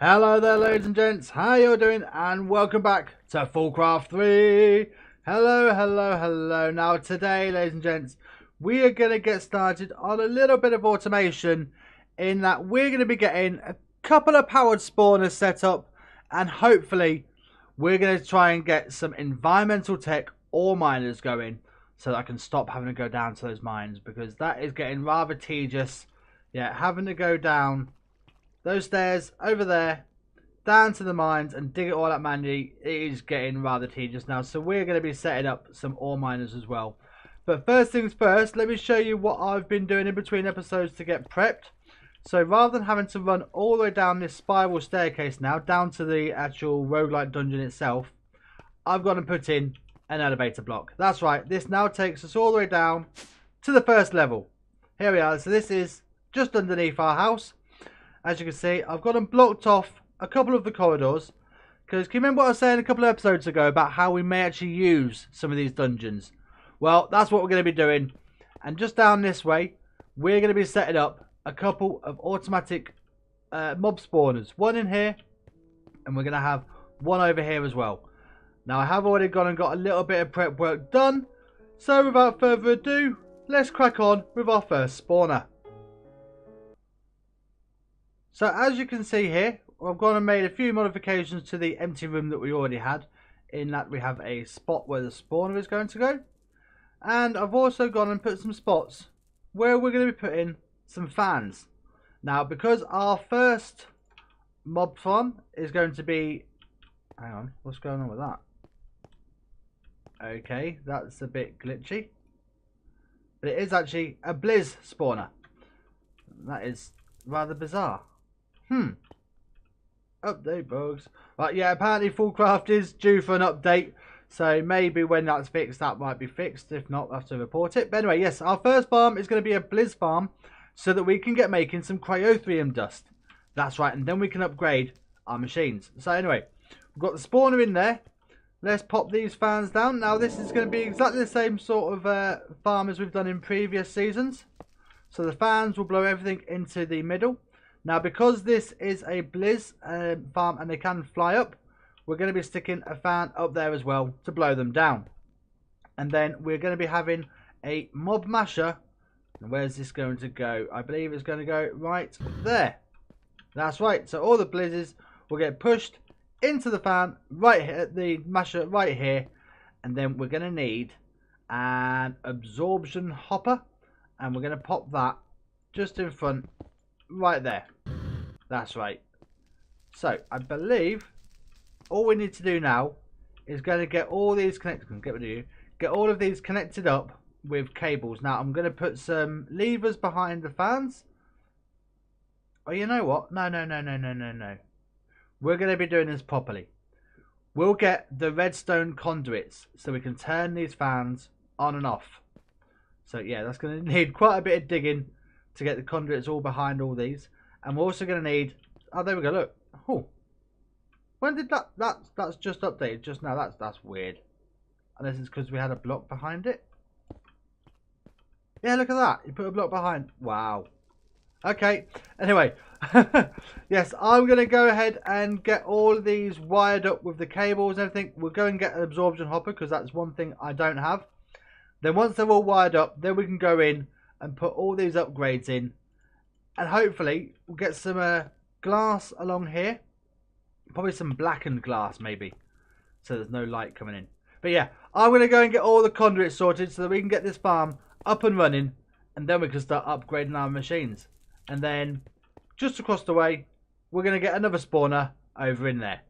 Hello there, ladies and gents. How you doing? And welcome back to Foolcraft 3. Hello. Now today, ladies and gents, we are going to get started on a little bit of automation in that we're going to be getting a couple of powered spawners set up, and hopefully we're going to try and get some environmental tech ore miners going so that I can stop having to go down to those mines, because that is getting rather tedious. Yeah, having to go down those stairs over there, down to the mines and dig it all up manually, it is getting rather tedious now. So we're going to be setting up some ore miners as well. But first things first, let me show you what I've been doing in between episodes to get prepped. So rather than having to run all the way down this spiral staircase now, down to the actual roguelike dungeon itself, I've gone and put in an elevator block. That's right, this now takes us all the way down to the first level. Here we are, so this is just underneath our house. As you can see, I've got them blocked off a couple of the corridors, because can you remember what I was saying a couple of episodes ago about how we may actually use some of these dungeons? Well, that's what we're going to be doing. And just down this way, we're going to be setting up a couple of automatic mob spawners. One in here, and we're going to have one over here as well. Now, I have already gone and got a little bit of prep work done. So without further ado, let's crack on with our first spawner. So as you can see here, I've gone and made a few modifications to the empty room that we already had, in that we have a spot where the spawner is going to go. And I've also gone and put some spots where we're going to be putting some fans. Now, because our first mob farm is going to be... Hang on, what's going on with that? Okay, that's a bit glitchy. But it is actually a blizz spawner. That is rather bizarre. Update bugs. But yeah, apparently Foolcraft is due for an update. So maybe when that's fixed, that might be fixed. If not, we'll have to report it. But anyway, yes, our first farm is going to be a blizz farm, so that we can get making some cryothrium dust. That's right, and then we can upgrade our machines. So anyway, we've got the spawner in there. Let's pop these fans down. Now this is going to be exactly the same sort of farm as we've done in previous seasons. So the fans will blow everything into the middle. Now, because this is a blizz farm and they can fly up, we're going to be sticking a fan up there as well to blow them down. And then we're going to be having a mob masher. And where's this going to go? I believe it's going to go right there. That's right. So all the blizzes will get pushed into the fan right here, the masher right here. And then we're going to need an absorption hopper. And we're going to pop that just in front right there. That's right. So I believe all we need to do now is going to get all these connected. Get rid of you. Get all of these connected up with cables. Now I'm going to put some levers behind the fans. Oh, you know what? No. We're going to be doing this properly. We'll get the redstone conduits so we can turn these fans on and off. So yeah, that's going to need quite a bit of digging to get the conduits all behind all these. And we're also going to need... Oh, there we go, look. Oh. When did that's just updated just now. That's weird. Unless it's because we had a block behind it. Yeah, look at that. You put a block behind. Wow. Okay. Anyway. Yes, I'm going to go ahead and get all of these wired up with the cables and everything. We'll go and get an absorption hopper, because that's one thing I don't have. Then once they're all wired up, then we can go in and put all these upgrades in. And hopefully we'll get some glass along here. Probably some blackened glass maybe, so there's no light coming in. But yeah, I'm going to go and get all the conduits sorted so that we can get this farm up and running. And then we can start upgrading our machines. And then just across the way, we're going to get another spawner over in there.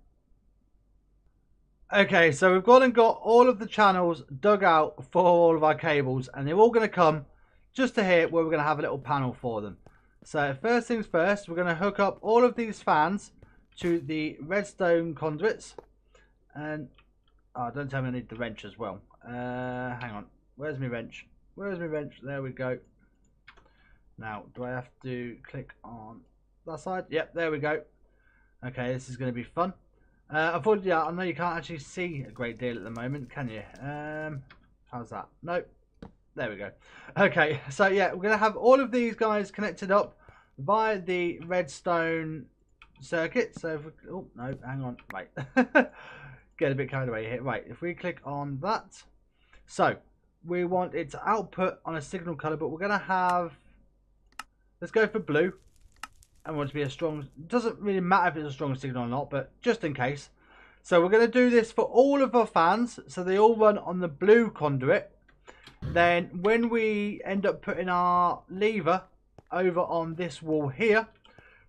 Okay, so we've gone and got all of the channels dug out for all of our cables. And they're all going to come just to here, where we're going to have a little panel for them. So first things first, we're going to hook up all of these fans to the redstone conduits. And oh, don't tell me I need the wrench as well. Hang on, where's my wrench? Where's my wrench? There we go. Now, do I have to click on that side? Yep, there we go. Okay, this is going to be fun. Unfortunately, I know you can't actually see a great deal at the moment, can you? How's that? Nope. There we go. Okay, so yeah, we're going to have all of these guys connected up via the Redstone Circuit. So, if we, oh no, hang on, right. Get a bit carried away here. Right, if we click on that, so we want it to output on a signal color, but we're going to have, let's go for blue. And want it to be a strong, doesn't really matter if it's a strong signal or not, but just in case. So we're going to do this for all of our fans, so they all run on the blue conduit. Then when we end up putting our lever over on this wall here,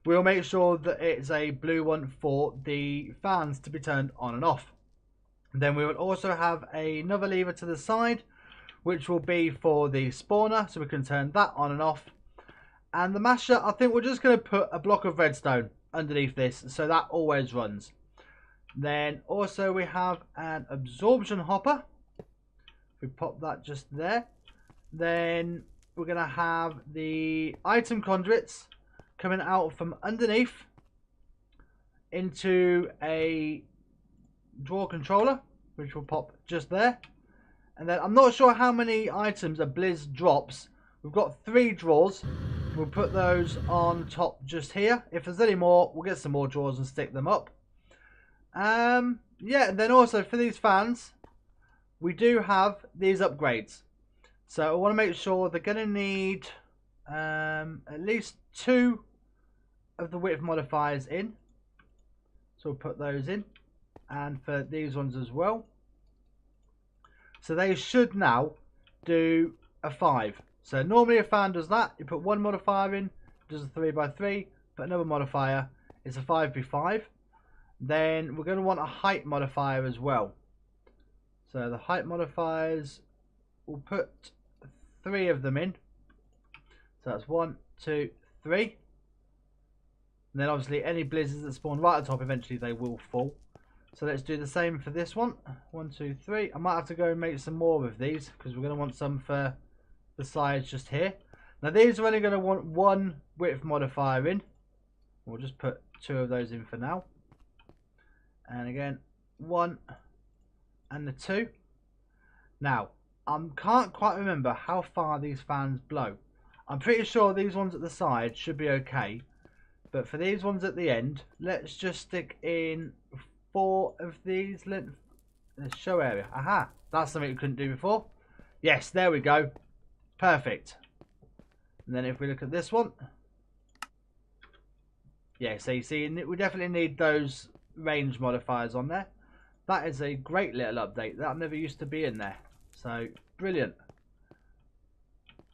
we'll make sure that it's a blue one for the fans to be turned on and off. Then we will also have another lever to the side, which will be for the spawner, so we can turn that on and off. And the masher, I think we're just going to put a block of redstone underneath this, so that always runs. Then also we have an absorption hopper. We pop that just there. Then we're going to have the item conduits coming out from underneath into a drawer controller, which will pop just there. And then I'm not sure how many items a Blizz drops. We've got 3 drawers. We'll put those on top just here. If there's any more, we'll get some more drawers and stick them up. Yeah, and then also for these fans, we do have these upgrades. So I want to make sure they're going to need at least 2 of the width modifiers in. So we'll put those in. And for these ones as well. So they should now do a 5. So normally a fan does that. You put 1 modifier in, does a 3x3, put another modifier, it's a 5x5. Then we're going to want a height modifier as well. So the height modifiers, we'll put 3 of them in. So that's 1, 2, 3. And then obviously any blizzards that spawn right at the top, eventually they will fall. So let's do the same for this one. 1, 2, 3. I might have to go and make some more of these because we're going to want some for the sides just here. Now these are only going to want 1 width modifier in. We'll just put 2 of those in for now. And again, 1 and the 2. Now, I can't quite remember how far these fans blow. I'm pretty sure these ones at the side should be okay. But for these ones at the end, let's just stick in 4 of these length. The show area. Aha, that's something we couldn't do before. Yes, there we go. Perfect. And then if we look at this one, yeah, so you see we definitely need those range modifiers on there. That is a great little update. That never used to be in there. So brilliant.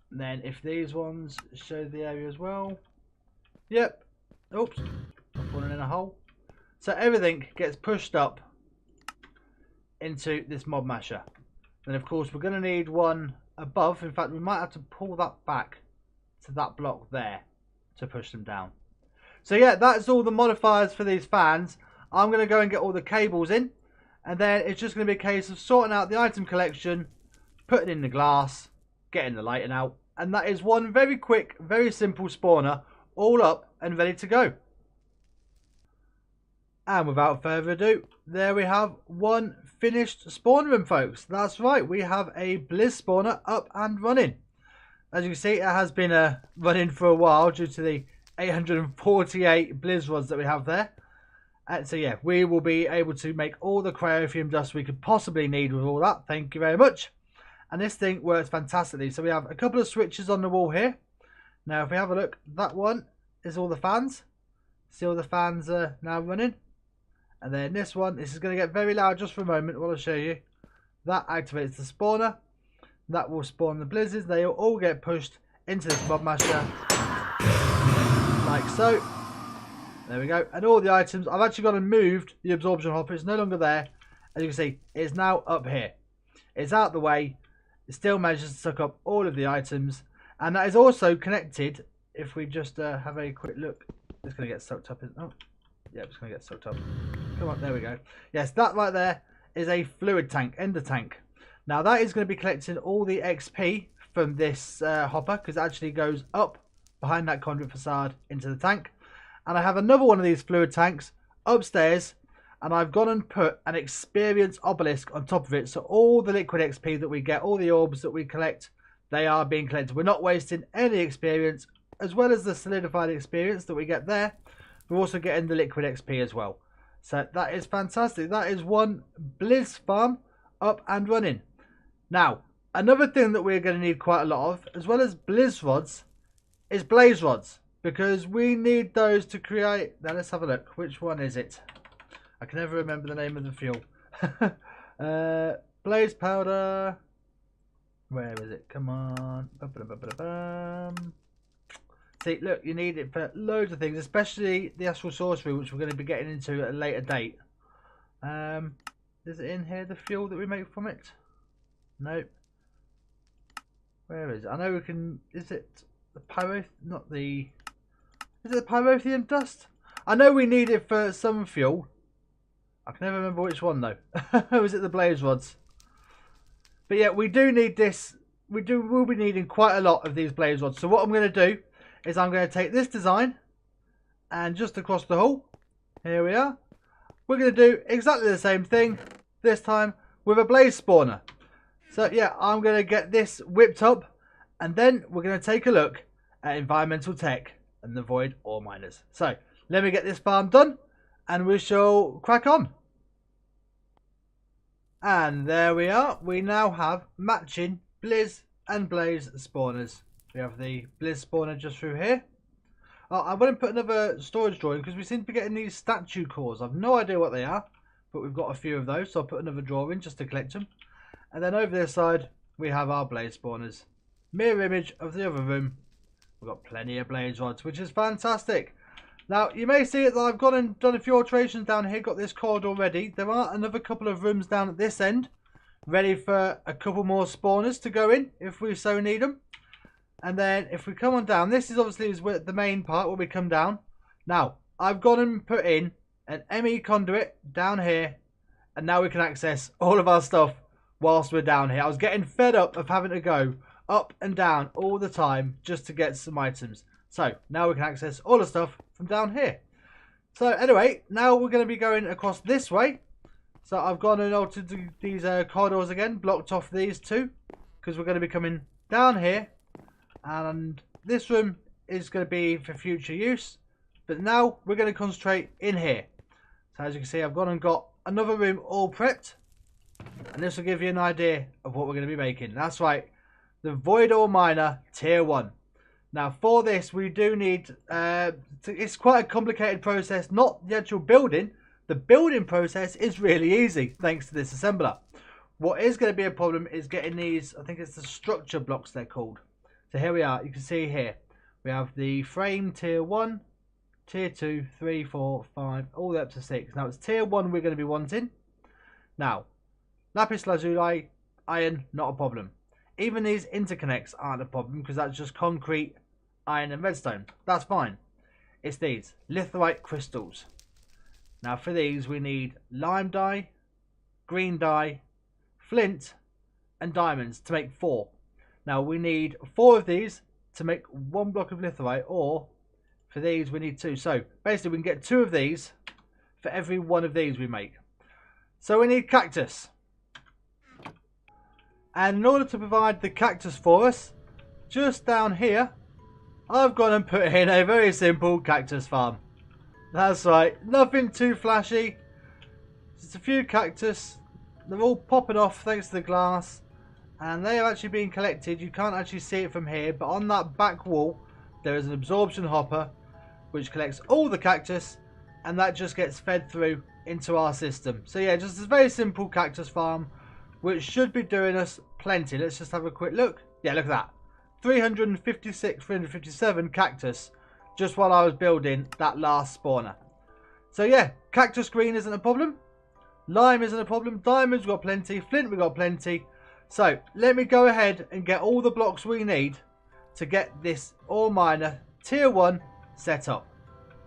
And then if these ones show the area as well. Yep. Oops. I'm falling in a hole. So everything gets pushed up into this mod masher. Then of course we're going to need one above. In fact, we might have to pull that back to that block there to push them down. So yeah, that's all the modifiers for these fans. I'm going to go and get all the cables in, and then it's just going to be a case of sorting out the item collection, putting in the glass, getting the lighting out, and that is one very quick, very simple spawner, all up and ready to go. And without further ado, there we have one finished spawn room, folks. That's right, we have a Blizz spawner up and running. As you can see, it has been running for a while due to the 848 Blizz rods that we have there. And so yeah, we will be able to make all the cryophium dust we could possibly need with all that. Thank you very much. And this thing works fantastically. So we have a couple of switches on the wall here. Now if we have a look, that one is all the fans. See all the fans are now running. And then this one, this is going to get very loud just for a moment while I show you. That activates the spawner. That will spawn the blizzards. They will all get pushed into this mod masher. Like so. There we go. And all the items, I've actually gone and moved the absorption hopper. It's no longer there. As you can see, it's now up here. It's out the way. It still manages to suck up all of the items. And that is also connected. If we just have a quick look. It's going to get sucked up. Oh, yeah, it's going to get sucked up. Come on, there we go. Yes, that right there is a fluid tank, ender tank. Now that is going to be collecting all the XP from this hopper, because it actually goes up behind that conduit facade into the tank. And I have another one of these fluid tanks upstairs, and I've gone and put an experience obelisk on top of it. So all the liquid XP that we get, all the orbs that we collect, they are being collected. We're not wasting any experience as well as the solidified experience that we get there, we're also getting the liquid XP as well. So that is fantastic. That is one Blizz farm up and running. Now, another thing that we're going to need quite a lot of, as well as Blizz rods, is blaze rods. Because we need those to create... Now let's have a look. Which one is it? I can never remember the name of the fuel. Blaze powder. Where is it? Come on. See, look, you need it for loads of things, especially the astral sorcery, which we're going to be getting into at a later date. Is it in here, the fuel that we make from it? Nope. Where is it? I know we can... Is it the pyro... Not the... Is it the pyrotheum dust? I know we need it for some fuel. I can never remember which one though. Or is it the blaze rods? But yeah, we do need this. We'll be needing quite a lot of these blaze rods. So what I'm going to do is I'm going to take this design and just across the hull, here we are. We're going to do exactly the same thing this time with a blaze spawner. So yeah, I'm going to get this whipped up and then we're going to take a look at environmental tech and the void ore miners. So let me get this farm done and we shall crack on. And there we are. We now have matching Blizz and Blaze spawners. We have the Blizz spawner just through here. I want to put another storage drawer in because we seem to be getting these statue cores. I've no idea what they are, but we've got a few of those, so I'll put another drawer in just to collect them. And then over this side we have our Blaze spawners. Mirror image of the other room. We've got plenty of blaze rods, which is fantastic. Now, you may see that I've gone and done a few alterations down here, got this corridor ready. There are another couple of rooms down at this end, ready for a couple more spawners to go in, if we so need them. And then, if we come on down, this is obviously the main part where we come down. Now, I've gone and put in an ME conduit down here, and now we can access all of our stuff whilst we're down here. I was getting fed up of having to go up and down all the time just to get some items. So now we can access all the stuff from down here. So anyway, now we're going to be going across this way. So I've gone and altered these corridors again, blocked off these two, because we're going to be coming down here. And this room is going to be for future use. But now we're going to concentrate in here. So as you can see, I've gone and got another room all prepped. And this will give you an idea of what we're going to be making. That's right. The Void Ore Miner Tier 1. Now for this we do need, it's quite a complicated process, not the actual building. The building process is really easy thanks to this assembler. What is going to be a problem is getting these, I think it's the structure blocks they're called. So here we are, you can see here. We have the frame Tier 1, Tier 2, 3, 4, 5, all the way up to 6. Now it's Tier 1 we're going to be wanting. Now, lapis lazuli, iron, not a problem. Even these interconnects aren't a problem because that's just concrete, iron and redstone. That's fine. It's these litherite crystals. Now for these we need lime dye, green dye, flint and diamonds to make 4. Now we need 4 of these to make 1 block of litherite, or for these we need 2. So basically we can get 2 of these for every 1 of these we make. So we need cactus. And in order to provide the cactus for us, just down here, I've gone and put in a very simple cactus farm. That's right, nothing too flashy. Just a few cactus. They're all popping off thanks to the glass. And they are actually being collected. You can't actually see it from here, but on that back wall, there is an absorption hopper, which collects all the cactus. And that just gets fed through into our system. So yeah, just a very simple cactus farm, which should be doing us plenty. Let's just have a quick look. Yeah, look at that. 356, 357 cactus just while I was building that last spawner. So yeah, cactus green isn't a problem. Lime isn't a problem. Diamonds we've got plenty. Flint we've got plenty. So let me go ahead and get all the blocks we need to get this ore miner tier 1 set up.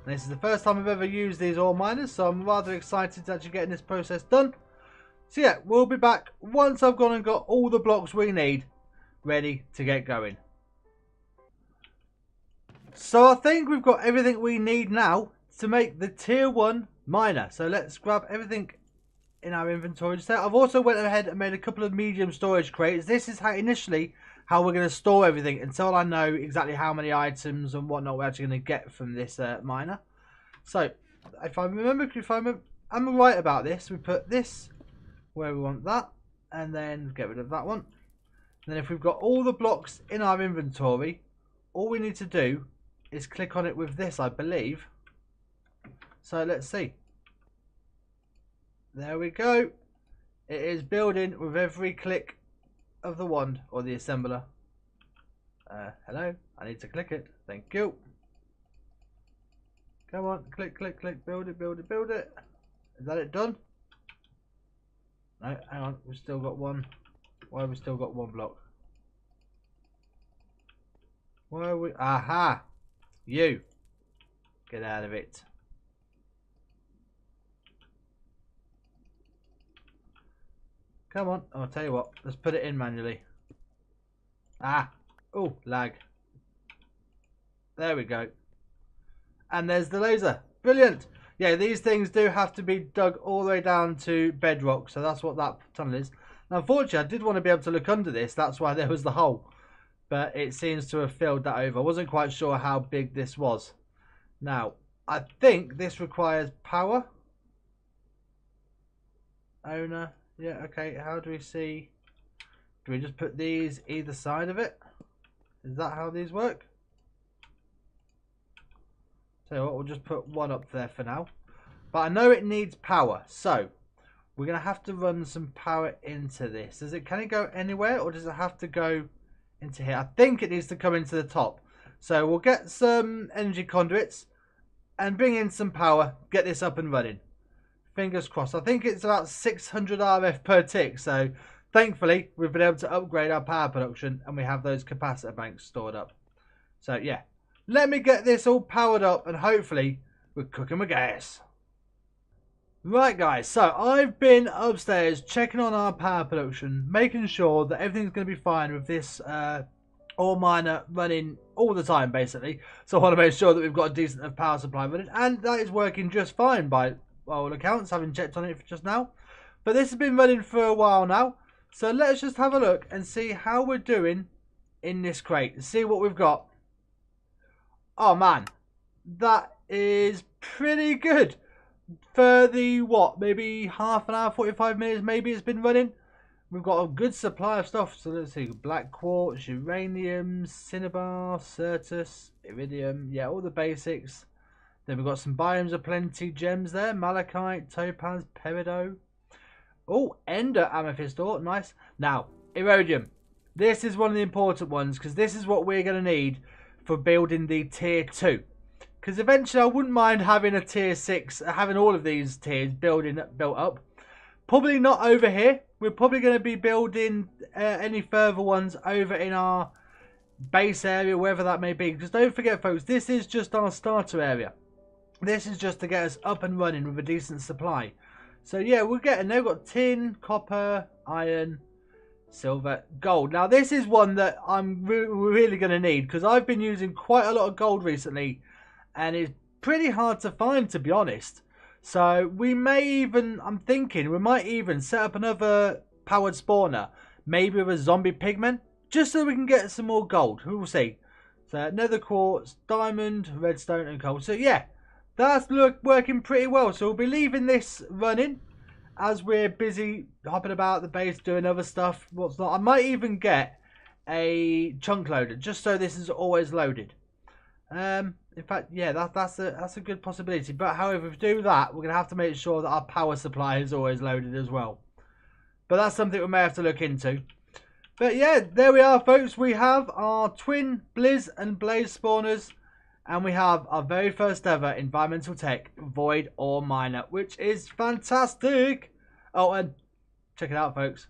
And this is the first time I've ever used these ore miners, so I'm rather excited to actually getting this process done. So yeah, we'll be back once I've gone and got all the blocks we need ready to get going. So I think we've got everything we need now to make the tier 1 miner. So let's grab everything in our inventory. So I've also went ahead and made a couple of medium storage crates. This is how how we're going to store everything until I know exactly how many items and whatnot we're actually going to get from this miner. So, if I'm right about this, we put this where we want that, and then get rid of that one. And then if we've got all the blocks in our inventory, all we need to do is click on it with this, I believe. So let's see. There we go. It is building with every click of the wand or the assembler. Hello, I need to click it. Thank you. Come on, click, click, click, build it, build it, build it. Is that it done? No, hang on, we've still got one. Why have we still got one block? Why are we? Aha! You! Get out of it. Come on, I'll tell you what, let's put it in manually. Ah! Oh, lag. There we go. And there's the laser. Brilliant! Yeah, these things do have to be dug all the way down to bedrock, so that's what that tunnel is. Now, unfortunately, I did want to be able to look under this, that's why there was the hole. But it seems to have filled that over. I wasn't quite sure how big this was. Now, I think this requires power. Owner. Yeah, okay. How do we see? Do we just put these either side of it? Is that how these work? So what, we'll just put one up there for now. But I know it needs power. So, we're going to have to run some power into this. Can it go anywhere, or does it have to go into here? I think it needs to come into the top. So we'll get some energy conduits and bring in some power, get this up and running. Fingers crossed. I think it's about 600 RF per tick, so thankfully we've been able to upgrade our power production and we have those capacitor banks stored up. So yeah, let me get this all powered up and hopefully we're cooking with gas. Right guys, so I've been upstairs checking on our power production, making sure that everything's going to be fine with this ore miner running all the time basically. So I want to make sure that we've got a decent enough power supply running, and that is working just fine by all accounts, having checked on it just now. But this has been running for a while now, so let's just have a look and see how we're doing in this crate and see what we've got. Oh man, that is pretty good. For the, what, maybe half an hour, 45 minutes maybe it's been running. We've got a good supply of stuff. So let's see, black quartz, uranium, cinnabar, certus, iridium, yeah, all the basics. Then we've got some biomes aplenty gems there, malachite, topaz, peridot. Oh, ender amethyst ore, nice. Now, iridium. This is one of the important ones because this is what we're going to need for building the tier 2. Because eventually I wouldn't mind having a tier 6, having all of these tiers built up. Probably not over here. We're probably going to be building any further ones over in our base area, wherever that may be. Because don't forget folks, this is just our starter area. This is just to get us up and running with a decent supply. So yeah, we're getting, they've got tin, copper, iron, silver, gold. Now this is one that I'm really going to need because I've been using quite a lot of gold recently. And it's pretty hard to find, to be honest. So we may even, I'm thinking, we might even set up another powered spawner. Maybe with a zombie pigman. Just so we can get some more gold. We'll see. So nether quartz, diamond, redstone and coal. So yeah, that's working pretty well. So we'll be leaving this running as we're busy hopping about the base doing other stuff. What's not. I might even get a chunk loader just so this is always loaded. In fact, yeah, that's a good possibility. But however, if we do that, we're going to have to make sure that our power supply is always loaded as well. But that's something we may have to look into. But yeah, there we are, folks. We have our twin Blizz and Blaze spawners. And we have our very first ever environmental tech void ore miner, which is fantastic. Oh, and check it out, folks.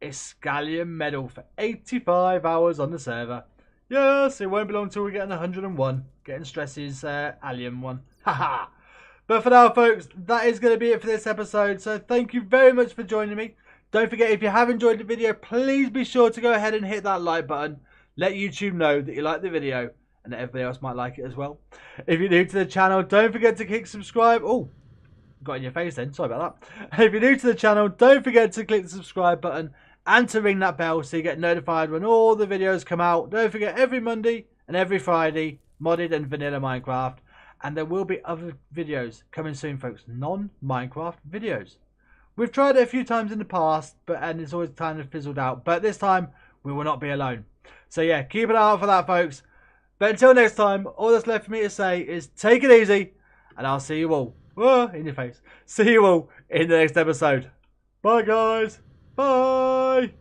It's Scallion medal for 85 hours on the server. Yes, it won't be long until we get an 101. Getting stresses, alien one. Haha. But for now, folks, that is going to be it for this episode. So thank you very much for joining me. Don't forget, if you have enjoyed the video, please be sure to go ahead and hit that like button. Let YouTube know that you like the video and that everybody else might like it as well. If you're new to the channel, don't forget to click subscribe. Oh, got in your face then. Sorry about that. If you're new to the channel, don't forget to click the subscribe button and to ring that bell so you get notified when all the videos come out. Don't forget, every Monday and every Friday, modded and vanilla Minecraft. And there will be other videos coming soon, folks. Non-Minecraft videos. We've tried it a few times in the past, and it's always kind of fizzled out. But this time, we will not be alone. So yeah, keep an eye out for that, folks. But until next time, all that's left for me to say is take it easy. And I'll see you all. In your face. See you all in the next episode. Bye, guys. Bye.